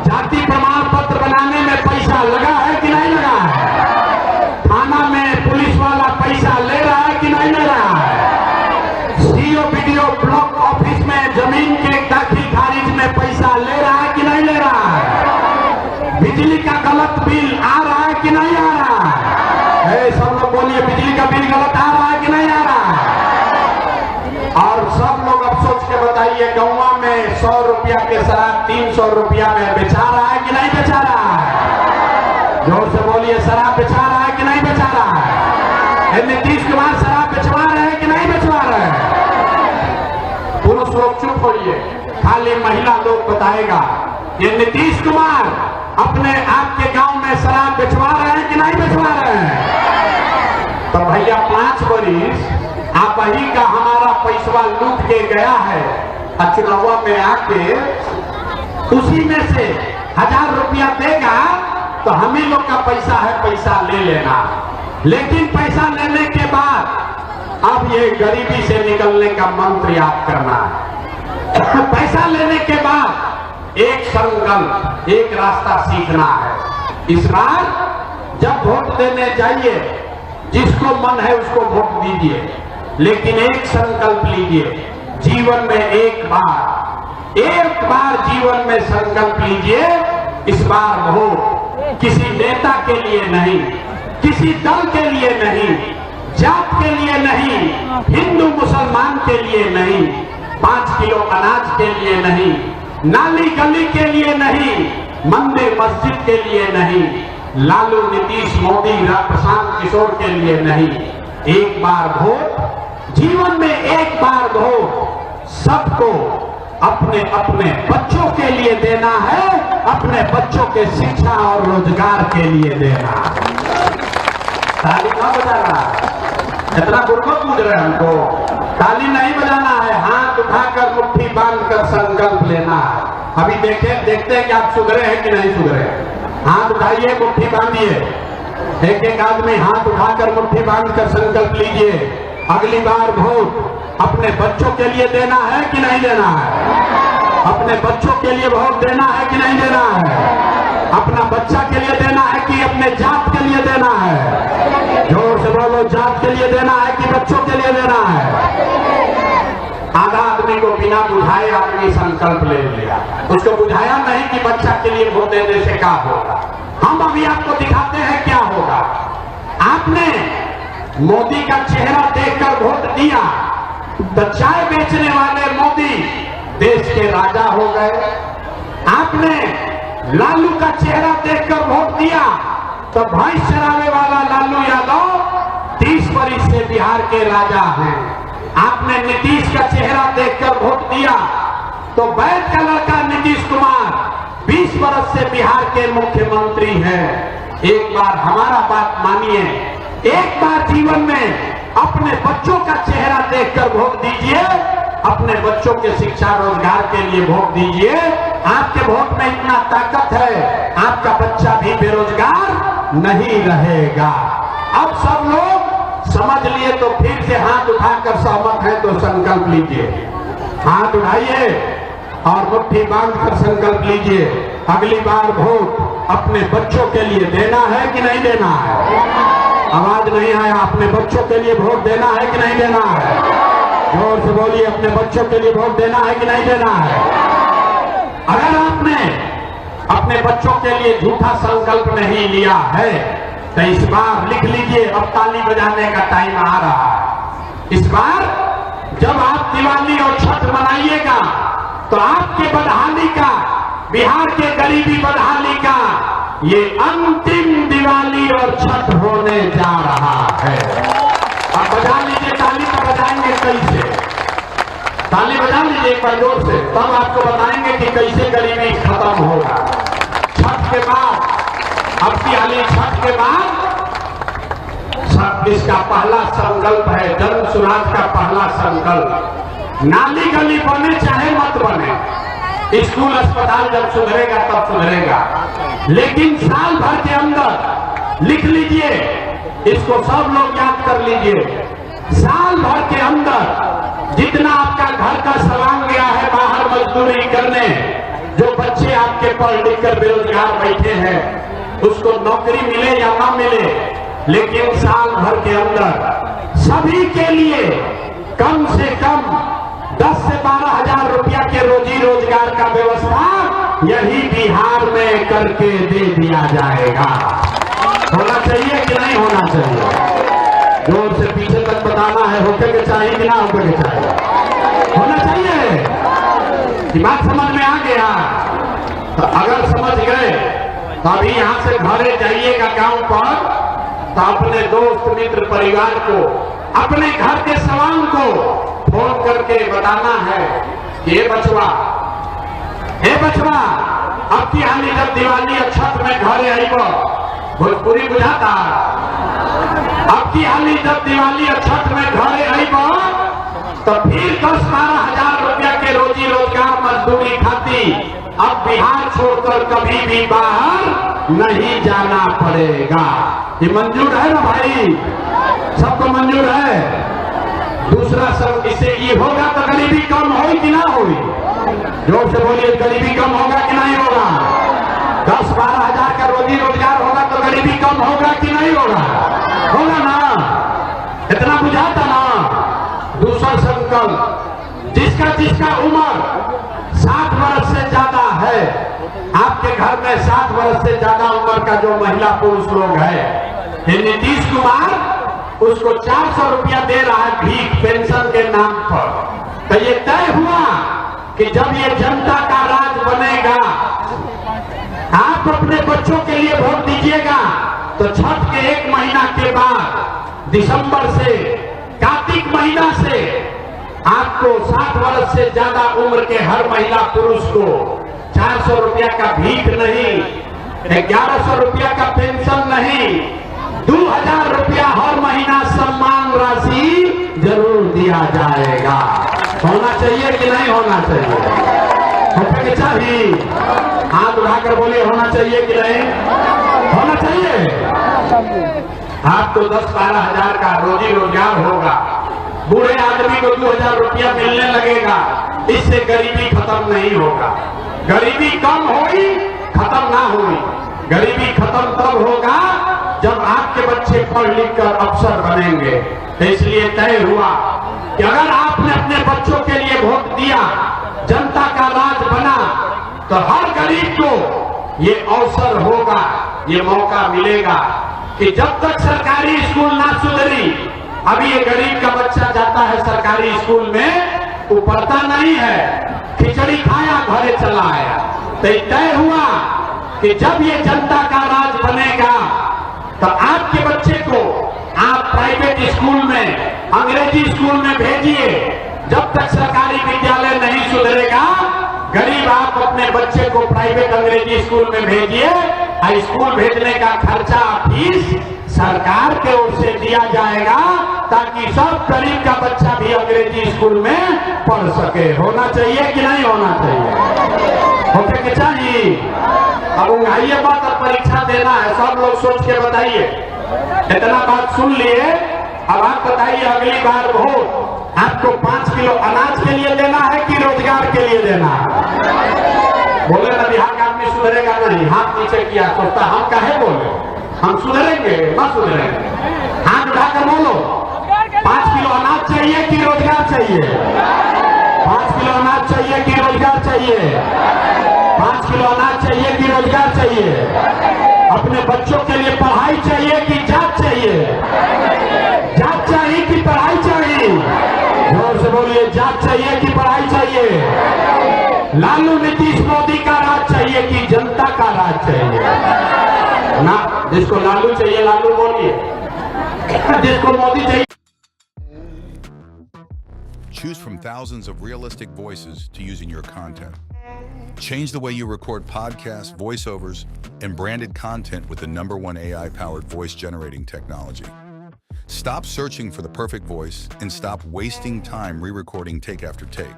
जाति प्रमाण पत्र बनाने में पैसा लगा है कि नहीं लगा है? थाना में पुलिस वाला पैसा ले रहा है कि नहीं ले रहा है? सीओ बीडीओ ब्लॉक ऑफिस में जमीन के दाखिल खारिज में पैसा ले रहा है कि नहीं ले रहा है? बिजली का गलत बिल आ रहा है कि नहीं आ रहा है? सब लोग बोलिए, बिजली का बिल गलत आ रहा है कि नहीं आ रहा है? और सब लोग अब सोच के बताइए, गौवा में 100 रुपया के शराब 300 रुपया में बेचा रहा है कि नहीं बेचा रहा है? जोर से बोलिए, शराब बेचा रहा है कि नहीं बेचा रहा है? नीतीश कुमार शराब बेचवा रहे हैं कि नहीं बेचवा रहे हैं? पुरुष लोग चुप होइए, खाली महिला लोग बताएगा, ये नीतीश कुमार अपने आपके गांव में शराब बेचवा रहे हैं कि नहीं बेचवा रहे हैं? तो भैया 5 बरिस आप ही का हमारा पैसा लूट के गया है, चुनाव में आके उसी में से 1000 रुपया देगा तो हम ही लोग का पैसा है, पैसा ले लेना। लेकिन पैसा लेने के बाद अब ये गरीबी से निकलने का मंत्र याद करना है। पैसा लेने के बाद एक संकल्प, एक रास्ता सीखना है। इस बार जब वोट देने जाइए, जिसको मन है उसको वोट दीजिए, लेकिन एक संकल्प लीजिए, जीवन में एक बार जीवन में संकल्प लीजिए, इस बार वोट किसी नेता के लिए नहीं, किसी दल के लिए नहीं, जात के लिए नहीं, हिंदू मुसलमान के लिए नहीं, 5 किलो अनाज के लिए नहीं, नाली गली के लिए नहीं, मंदिर मस्जिद के लिए नहीं, लालू नीतीश मोदी प्रशांत किशोर के लिए नहीं। एक बार वोट, जीवन में एक बार वोट सबको अपने अपने बच्चों के लिए देना है, अपने बच्चों के शिक्षा और रोजगार के लिए देना है। ताली ना बजाना, इतना गुरबत मुझ रहे हमको, ताली नहीं बजाना है, हाथ उठाकर मुट्ठी बांधकर संकल्प लेना है। अभी देखते हैं कि आप सुधरे हैं कि नहीं सुधरे। हाथ उठाइए, मुट्ठी बांधिए, एक एक आदमी हाथ उठाकर मुट्ठी बांधकर संकल्प लीजिए। अगली बार वोट अपने बच्चों के लिए देना है कि नहीं देना है? अपने बच्चों के लिए वोट देना है कि नहीं देना है? अपना बच्चा के लिए देना है कि अपने जात के लिए देना है? जोर से बोलो, जात के लिए देना है कि बच्चों के लिए देना है? आधा आदमी को बिना बुझाए आदमी संकल्प ले लिया, उसको बुझाया नहीं कि बच्चा के लिए वोट देने से क्या होगा। हम अभी आपको दिखाते हैं क्या होगा। आपने मोदी का चेहरा देखकर वोट दिया तो चाय बेचने वाले मोदी देश के राजा हो गए। आपने लालू का चेहरा देखकर वोट दिया तो भैंस चराने वाला लालू यादव 30 वर्ष से बिहार के राजा हैं। आपने नीतीश का चेहरा देखकर वोट दिया तो बैठ का लड़का नीतीश कुमार 20 वर्ष से बिहार के मुख्यमंत्री हैं। एक बार हमारा बात मानिए, एक बार जीवन में अपने बच्चों का चेहरा देखकर वोट दीजिए, अपने बच्चों के शिक्षा रोजगार के लिए वोट दीजिए। आपके वोट में इतना ताकत है, आपका बच्चा भी बेरोजगार नहीं रहेगा। अब सब लोग समझ लिए तो फिर से हाथ उठाकर सहमत है तो संकल्प लीजिए। हाथ उठाइए और मुट्ठी बांधकर संकल्प लीजिए, अगली बार वोट अपने बच्चों के लिए देना है कि नहीं देना है? आवाज नहीं आया, अपने बच्चों के लिए वोट देना है कि नहीं देना है? जोर से बोलिए, अपने बच्चों के लिए वोट देना है कि नहीं देना है? अगर आपने अपने बच्चों के लिए झूठा संकल्प नहीं लिया है तो इस बार लिख लीजिए, अब ताली बजाने का टाइम आ रहा है। इस बार जब आप दिवाली और छठ मनाइएगा तो आपके बदहाली का, बिहार के गरीबी बदहाली का ये अंतिम दिवाली और छठ होने जा रहा है। अब बजा लीजिए ताली, तो बजाएंगे कैसे? ताली बजा लीजिए एक बार जोर से, तब आपको बताएंगे कि कैसे गरीबी खत्म होगा। छठ के बाद, अब की हाली छठ के बाद 26 का पहला संकल्प है, जन स्वराज का पहला संकल्प। नाली गली बने चाहे मत बने, स्कूल अस्पताल जब सुधरेगा तब सुधरेगा, लेकिन साल भर के अंदर लिख लीजिए, इसको सब लोग याद कर लीजिए, साल भर के अंदर जितना आपका घर का सामान गया है बाहर मजदूरी करने, जो बच्चे आपके पढ़ लिख कर बेरोजगार बैठे हैं उसको नौकरी मिले या ना मिले, लेकिन साल भर के अंदर सभी के लिए कम से कम 10 से 12 हजार रुपया के रोजी रोजगार का व्यवस्था यही बिहार में करके दे दिया जाएगा। होना चाहिए कि नहीं होना चाहिए? जोर से पीछे तक बताना है, होके के चाहिए कि ना होके के चाहिए? होना चाहिए। कि बात समझ में आ गया? तो अगर समझ गए तो अभी यहाँ से घरे जाइएगा गांव पर, तो अपने दोस्त मित्र परिवार को, अपने घर के सवाल को फोन करके बताना है कि हे बचवा, अब की हानि जब दिवाली और छठ में घरे आईब, भोजपुरी बुझाता, अब की हानि जब दिवाली और छठ में घरे आईब तो फिर 10-12 हजार रुपया के रोजी रोजगार मजदूरी खाती अब बिहार छोड़कर कभी भी बाहर नहीं जाना पड़ेगा। ये मंजूर है ना भाई? सबको मंजूर है? दूसरा सब इससे ये होगा तो गरीबी कम होगी कि ना होगी? जोर से बोलिए, गरीबी कम होगा कि नहीं होगा? 10-12 हजार का रोजी रोजगार होगा तो गरीबी कम होगा कि नहीं होगा? होगा ना? इतना बुझाता ना? दूसरा संकल्प, जिसका उम्र 60 वर्ष से ज्यादा है, आपके घर में 60 वर्ष से ज्यादा उम्र का जो महिला पुरुष लोग है, ये नीतीश कुमार उसको 400 रुपया दे रहा है भीख पेंशन के नाम पर। तो ये तय हुआ कि जब ये जनता का राज बनेगा, आप अपने बच्चों के लिए वोट दीजिएगा तो छठ के 1 महीना के बाद दिसंबर से, कार्तिक महीना से आपको 60 वर्ष से ज्यादा उम्र के हर महिला पुरुष को 400 रुपया का भीख नहीं, 1100 रुपया का पेंशन नहीं, 2000 रुपया हर महीना सम्मान राशि जरूर दिया जाएगा। होना चाहिए कि नहीं होना चाहिए? होना चाहिए। हाथ उठाकर बोलिए, होना चाहिए कि नहीं होना चाहिए? आपको 10-12 हजार का रोजी रोजगार होगा, बूढ़े आदमी को 2000 रुपया मिलने लगेगा, इससे गरीबी खत्म नहीं होगा। गरीबी कम होगी, खत्म ना होगी। गरीबी खत्म तब होगा जब आपके बच्चे पढ़ लिख कर अफसर बनेंगे। तो इसलिए तय हुआ कि अगर आपने अपने बच्चों के लिए वोट दिया, जनता का राज बना, तो हर गरीब को ये अवसर होगा, ये मौका मिलेगा कि जब तक सरकारी स्कूल ना सुधरी, अभी ये गरीब का बच्चा जाता है सरकारी स्कूल में, वो पढ़ता नहीं है, खिचड़ी खाया घरे चला आया। तो तय हुआ कि जब ये जनता का राज बनेगा तो आपके बच्चे को आप प्राइवेट स्कूल में, अंग्रेजी स्कूल में भेजिए। जब तक सरकारी विद्यालय नहीं सुधरेगा, गरीब आप अपने बच्चे को प्राइवेट अंग्रेजी स्कूल में भेजिए। स्कूल भेजने का खर्चा फीस सरकार के ओर से दिया जाएगा, ताकि सब गरीब का बच्चा भी अंग्रेजी स्कूल में पढ़ सके। होना चाहिए कि नहीं होना चाहिए? होने के चाहिए। अब उंगाइए बात, अब परीक्षा देना है, सब लोग सोच के बताइए। इतना बात सुन लिए, अब आप बताइए अगली बार वोट आपको 5 किलो अनाज के लिए देना है कि रोजगार के लिए देना है? बोले ना बिहार का आदमी सुधरेगा नहीं, हाथ नीचे किया, सोचता हम काहे बोले, हम सुधरेंगे ना सुधरेंगे? हाथ उठाकर बोलो, 5 किलो अनाज चाहिए कि रोजगार चाहिए? 5 किलो अनाज चाहिए कि रोजगार चाहिए? 5 किलो अनाज चाहिए कि रोजगार चाहिए? अपने बच्चों के लिए पढ़ाई चाहिए कि जात चाहिए? जात चाहिए कि पढ़ाई चाहिए? जोर से बोलिए, जात चाहिए कि पढ़ाई चाहिए? लालू नीतीश मोदी का राज चाहिए कि जनता का राज चाहिए? ना, जिसको लालू चाहिए लालू बोलिए, जिसको मोदी चाहिए। Choose from thousands of realistic voices to use in your content. Change the way you record podcasts, voiceovers, and branded content with the #1 AI-powered voice generating technology. Stop searching for the perfect voice and stop wasting time re-recording take after take.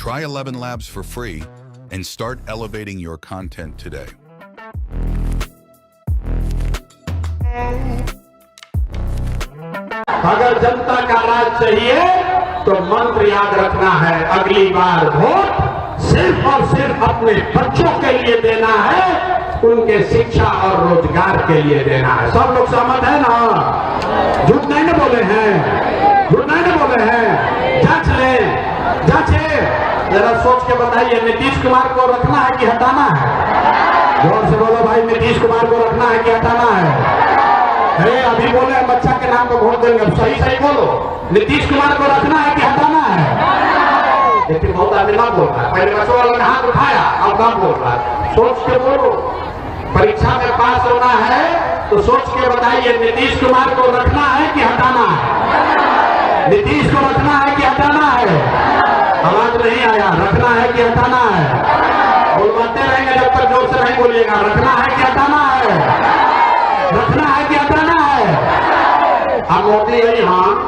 Try 11 Labs for free and start elevating your content today. अगर जनता का राज चाहिए तो मंत्र याद रखना है, अगली बार vote सिर्फ और सिर्फ अपने बच्चों के लिए देना है, उनके शिक्षा और रोजगार के लिए देना है। सब लोग सहमत है ना? झूठ नहीं ना बोले हैं? झूठ नहीं ना बोले हैं? जांच ले, जांचे, जरा सोच के बताइए, नीतीश कुमार को रखना है कि हटाना है? जोर से बोलो भाई, नीतीश कुमार को रखना है कि हटाना है? अरे अभी बोले बच्चा के नाम पर वोट देंगे, सही सही बोलो, नीतीश कुमार को रखना है कि हटाना है? लेकिन बहुत आदमी ना बोल रहा है, पहले बच्चों वालों ने हाथ उठाया, अब कम बोल रहा है। सोच के बोलो, परीक्षा में पास होना है तो सोच के बताइए, नीतीश कुमार को रखना है कि हटाना है? नीतीश को रखना है कि हटाना है? आवाज नहीं आया, रखना है कि हटाना है? बोलवाते रहेंगे जब तक जोर से नहीं बोलिएगा। रखना है कि हटाना है? रखना है कि हटाना है? अब मोदी है, हाँ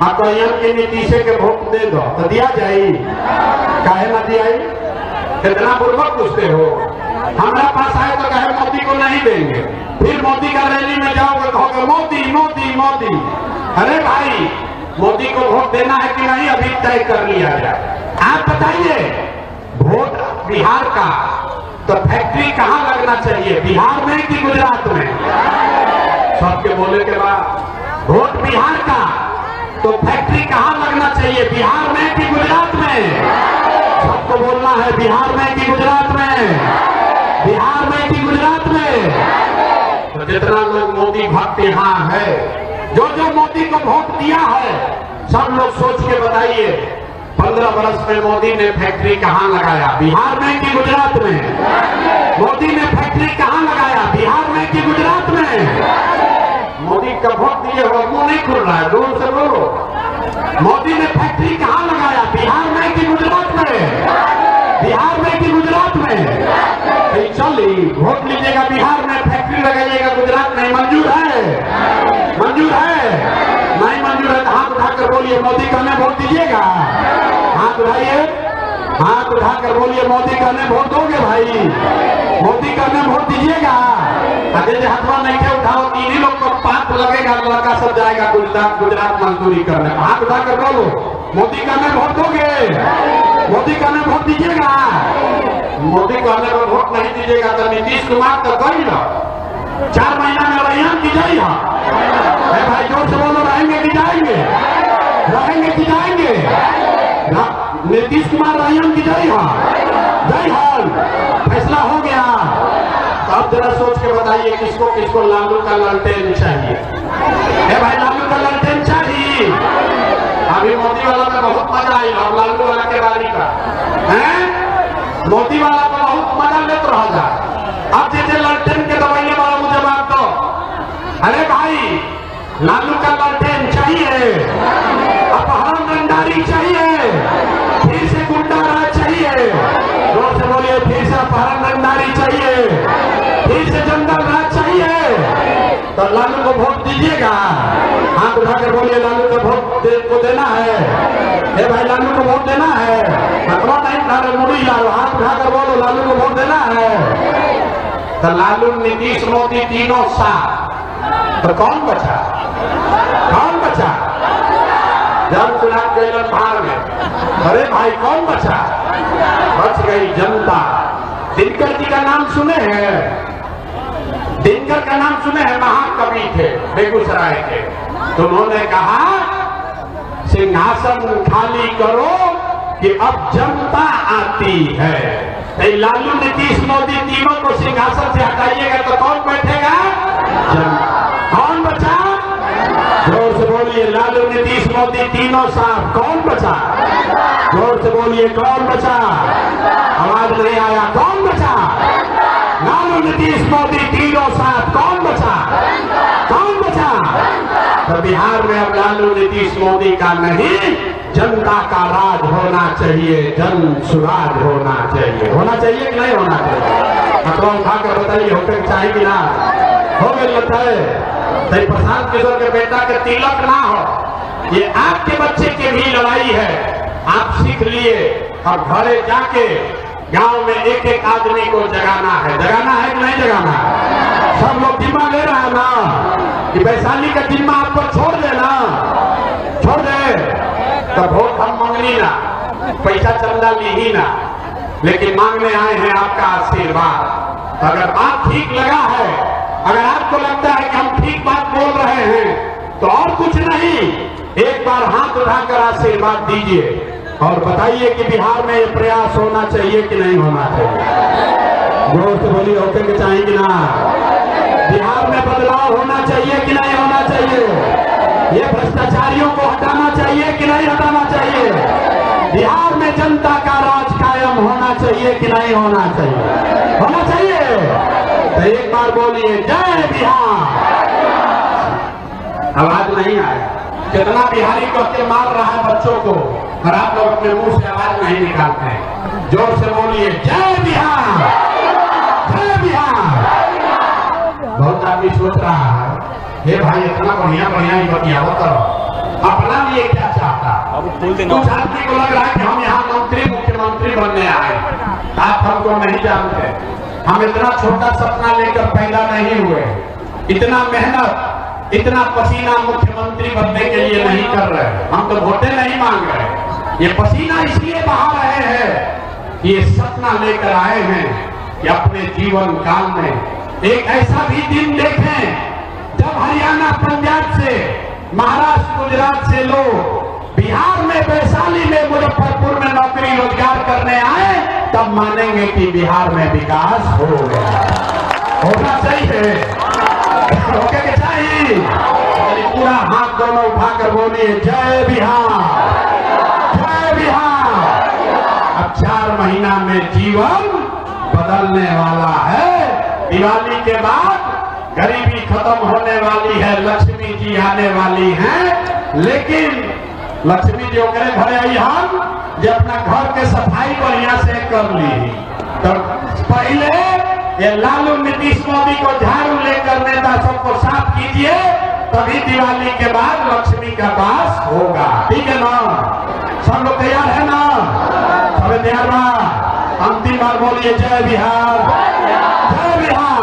आप के नीतीश के वोट दे दो तो दिया जाए, काहे ना दिया? कितना पूर्वक पूछते हो। हमारे पास आए तो कहे मोदी को नहीं देंगे, फिर मोदी का रैली में जाओगे कहोगे मोदी मोदी मोदी। अरे भाई, मोदी को वोट देना है कि नहीं अभी तय कर लिया जाए। आप बताइए, वोट बिहार का तो फैक्ट्री कहाँ लगना चाहिए, बिहार में कि गुजरात में? सबके बोले के बाद वोट बिहार का तो फैक्ट्री कहाँ लगना चाहिए, बिहार में कि गुजरात में? सबको बोलना है बिहार में कि गुजरात में, बिहार में कि गुजरात में। तो जितना लोग मोदी भक्त यहाँ है, जो जो मोदी को वोट दिया है, सब लोग सोच के बताइए 15 वर्ष में मोदी ने फैक्ट्री कहाँ लगाया, बिहार में कि गुजरात में? मोदी ने फैक्ट्री कहाँ लगाया, बिहार में कि गुजरात में? मोदी का वोट दिए हो, मुंह नहीं खुल रहा है, जोर से बोलो। मोदी ने फैक्ट्री कहाँ लगाया, बिहार में कि गुजरात में? बिहार में कि गुजरात में? चलिए वोट लीजिएगा, बिहार में फैक्ट्री लगाइएगा, गुजरात में मंजूर है? मंजूर है? नहीं मंजूर है तो हाथ उठाकर बोलिए मोदी को हमें वोट दीजिएगा। हाथ उठाइए, हाथ उठाकर बोलिए मोदी को हमें वोट दोगे भाई, मोदी को हमें वोट दीजिएगा। अगर हाथवा नहीं थे उठाओ, तीन ही लोग को पाप लगेगा, लड़का सब जाएगा गुजरात मजदूरी करने। हाथ उठाकर बोलो मोदी का हमें वोट दोगे, मोदी का हमें वोट दीजिएगा। मोदी को हमें वोट नहीं दीजिएगा तो नीतीश कुमार तो गई ना, 4 महीना में रैयान की जाइए भाई, जोर से बोलो, रहेंगे कि जाएंगे, रहेंगे कि जाएंगे? नीतीश कुमार रैयान की जाइए, जय हाल, फैसला हो गया। तो अब जरा सोच के बताइए किसको किसको लालू का लालटेन चाहिए? भाई लालू का लालटेन चाहिए? अभी मोदी वाला में बहुत मजा आई और लालू वाला के बारी का है, मोदी वाला को बहुत मजा लेते रह जा। अब जैसे लालटेन के दवाइयां वाला मुझे बात दो। अरे भाई, लालू का लालटेन चाहिए, अपहरण रंगदारी चाहिए, फिर से गुंडा राज चाहिए, जोर से बोलिए, फिर से अपहरण रंगदारी चाहिए, फिर से जंगल राज चाहिए, तो लालू को वोट दीजिएगा। हाथ उठाकर बोलिए लालू को वोट को देना है। भाई लालू को वोट देना है, मतलब नहीं उठा रहे, मुड़ी लालू, हाथ उठाकर बोलो लालू को वोट देना है। तो लालू, नीतीश, मोदी तीनों साथ, तो कौन बचा? कौन बचा? जब चुनाव गए भाड़ में, अरे भाई कौन बचा? बच गई जनता। दिनकर जी का नाम सुने हैं? दिनकर का नाम सुने हैं? महाकवि थे, बेगूसराय के। तो उन्होंने कहा सिंहासन खाली करो कि अब जनता आती है। तो लालू, नीतीश, मोदी तीनों को सिंहासन से हटाइएगा तो कौन बैठेगा? जनता। कौन बचा? जोर से बोलिए, लालू, नीतीश, मोदी तीनों साफ, कौन बचा? जोर से बोलिए, कौन बचा? आवाज नहीं आया, कौन बचा? लालू, नीतीश, मोदी तीनों साफ, कौन बचा? कौन बचा? तो बिहार में अब लालू, नीतीश, मोदी का नहीं, जनता का राज होना चाहिए, जन सुराज होना चाहिए। होना चाहिए कि नहीं होना चाहिए? अखबार उठाकर बताइए, होकर चाहिए कि ना? हो गए बताए प्रशांत किशोर के बेटा के तिलक ना हो, ये आपके बच्चे की भी लड़ाई है। आप सीख लिए और घरे जाके गांव में एक एक आदमी को जगाना है। जगाना है कि नहीं जगाना? सब लोग जिम्मा ले रहा है ना कि वैशाली का जिम्मा आपको छोड़ देना, छोड़ दे तो वोट हम मांगनी ना, पैसा चंदा ली ही ना, लेकिन मांगने आए हैं आपका आशीर्वाद। अगर बात ठीक लगा है, अगर आपको लगता है कि हम ठीक बात बोल रहे हैं तो और कुछ नहीं, एक बार हाथ उठाकर आशीर्वाद दीजिए और बताइए कि बिहार में ये प्रयास होना चाहिए कि नहीं होना चाहिए। जोर से बोलिए, होते के चाहिए कि ना? बिहार में बदलाव होना चाहिए कि नहीं होना चाहिए? ये भ्रष्टाचारियों को हटाना चाहिए कि नहीं हटाना चाहिए? बिहार में जनता का राज कायम होना चाहिए कि नहीं होना चाहिए? होना चाहिए। तो एक बार बोलिए, जय बिहार। आवाज नहीं आया, कितना बिहारी कह के मार रहा है बच्चों को और आप लोग अपने मुंह से आवाज नहीं निकालते हैं। जोर से बोलिए, जय बिहार, जय बिहार। बहुत आदमी सोच रहा है, हे भाई इतना बढ़िया बढ़िया ही बतियावत करो, अपना लिए क्या चाहता था। कुछ आदमी को लग रहा है कि हम यहाँ मंत्री मुख्यमंत्री बनने आए, आप हमको नहीं जानते। हम इतना छोटा सपना लेकर पैदा नहीं हुए, इतना मेहनत इतना पसीना मुख्यमंत्री बनने के लिए नहीं कर रहे। हम तो वोटें नहीं मांग रहे, ये पसीना इसलिए बहा रहे हैं कि ये सपना लेकर आए हैं कि अपने जीवन काल में एक ऐसा भी दिन देखें जब हरियाणा पंजाब से, महाराष्ट्र गुजरात से लोग बिहार में, वैशाली में, मुजफ्फरपुर में नौकरी रोजगार करने आए, तब मानेंगे कि बिहार में विकास हो गया। होना चाहिए, होके के चाहिए। पूरा हाथ दोनों उठाकर बोलिए जय बिहार, जय बिहार। अब 4 महीना में जीवन बदलने वाला है। दिवाली के बाद गरीबी खत्म होने वाली है, लक्ष्मी जी आने वाली हैं। लेकिन लक्ष्मी जी ओकरे घरे आई हम जो अपना घर के सफाई बढ़िया से कर ली। तो पहले ये लालू नीतीश मोदी को झाड़ू लेकर नेता सबको साफ कीजिए, तभी दिवाली के बाद लक्ष्मी का वास होगा। ठीक है ना? सब लोग तैयार है ना? सब तैयार ना? अंतिम बार बोलिए जय बिहार, जय बिहार,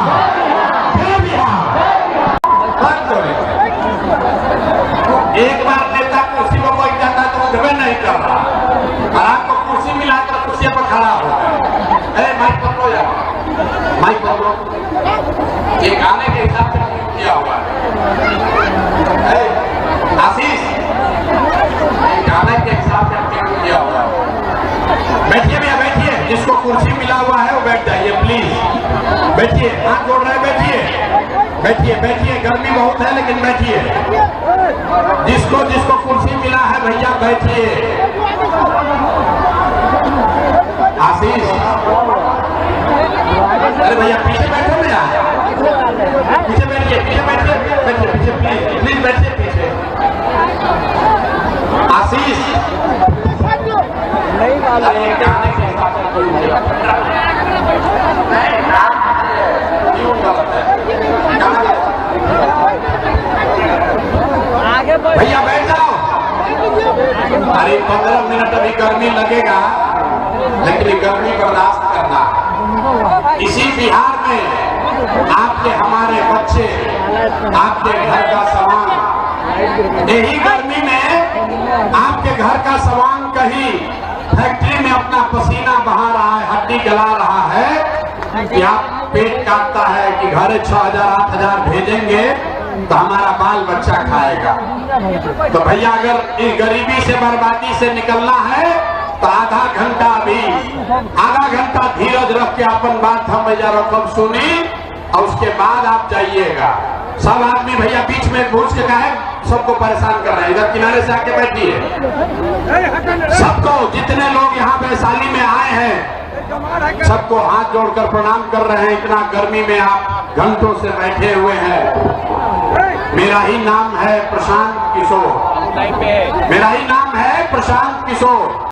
जय बिहार। एक बार नेता कुर्सी पर बैठ जाता तो उठबे नहीं कर रहा, और आपको कुर्सी मिला तो कुर्सी पर खड़ा हो गया। माइक पकड़ो यार, माइक पकड़ो। ये गाने के हिसाब से किया हुआ है। आशीष, गाने के हिसाब से किया हुआ है। बैठिए भैया, बैठिए। जिसको कुर्सी मिला हुआ है वो बैठ जाइए प्लीज। बैठिए, हाथ जोड़ रहे, बैठिए बैठिए बैठिए। गर्मी बहुत है लेकिन बैठिए। जिसको जिसको कुर्सी मिला है भैया बैठिए। आशीष, अरे भैया पीछे बैठो भैया, पीछे बैठिए, पीछे बैठिए, बैठिए पीछे, प्लीज प्लीज बैठिए पीछे। आशीष, अरे गाने के हिसाब से भैया बैठ जाओ। अरे 15 मिनट अभी गर्मी लगेगा, लेकिन गर्मी बर्दाश्त करना है। इसी बिहार में आपके हमारे बच्चे, आपके घर का सामान, यही गर्मी में आपके घर का सामान कहीं फैक्ट्री में अपना पसीना बहा रहा है, हड्डी जला रहा है, कि आप पेट काटता है कि घर 6000 8000 भेजेंगे तो हमारा बाल बच्चा खाएगा। तो भैया अगर इस गरीबी से, बर्बादी से निकलना है तो आधा घंटा धीरज रख के अपन बात हम भैया रकम सुनी, और उसके बाद आप जाइएगा। सब आदमी भैया बीच में घुस के काहे सबको परेशान कर रहे हैं, इधर किनारे से आके बैठिए। सबको, जितने लोग यहाँ वैशाली में आए हैं, सबको हाथ जोड़कर प्रणाम कर रहे हैं। इतना गर्मी में आप घंटों से बैठे हुए हैं। मेरा ही नाम है प्रशांत किशोर, मेरा ही नाम है प्रशांत किशोर।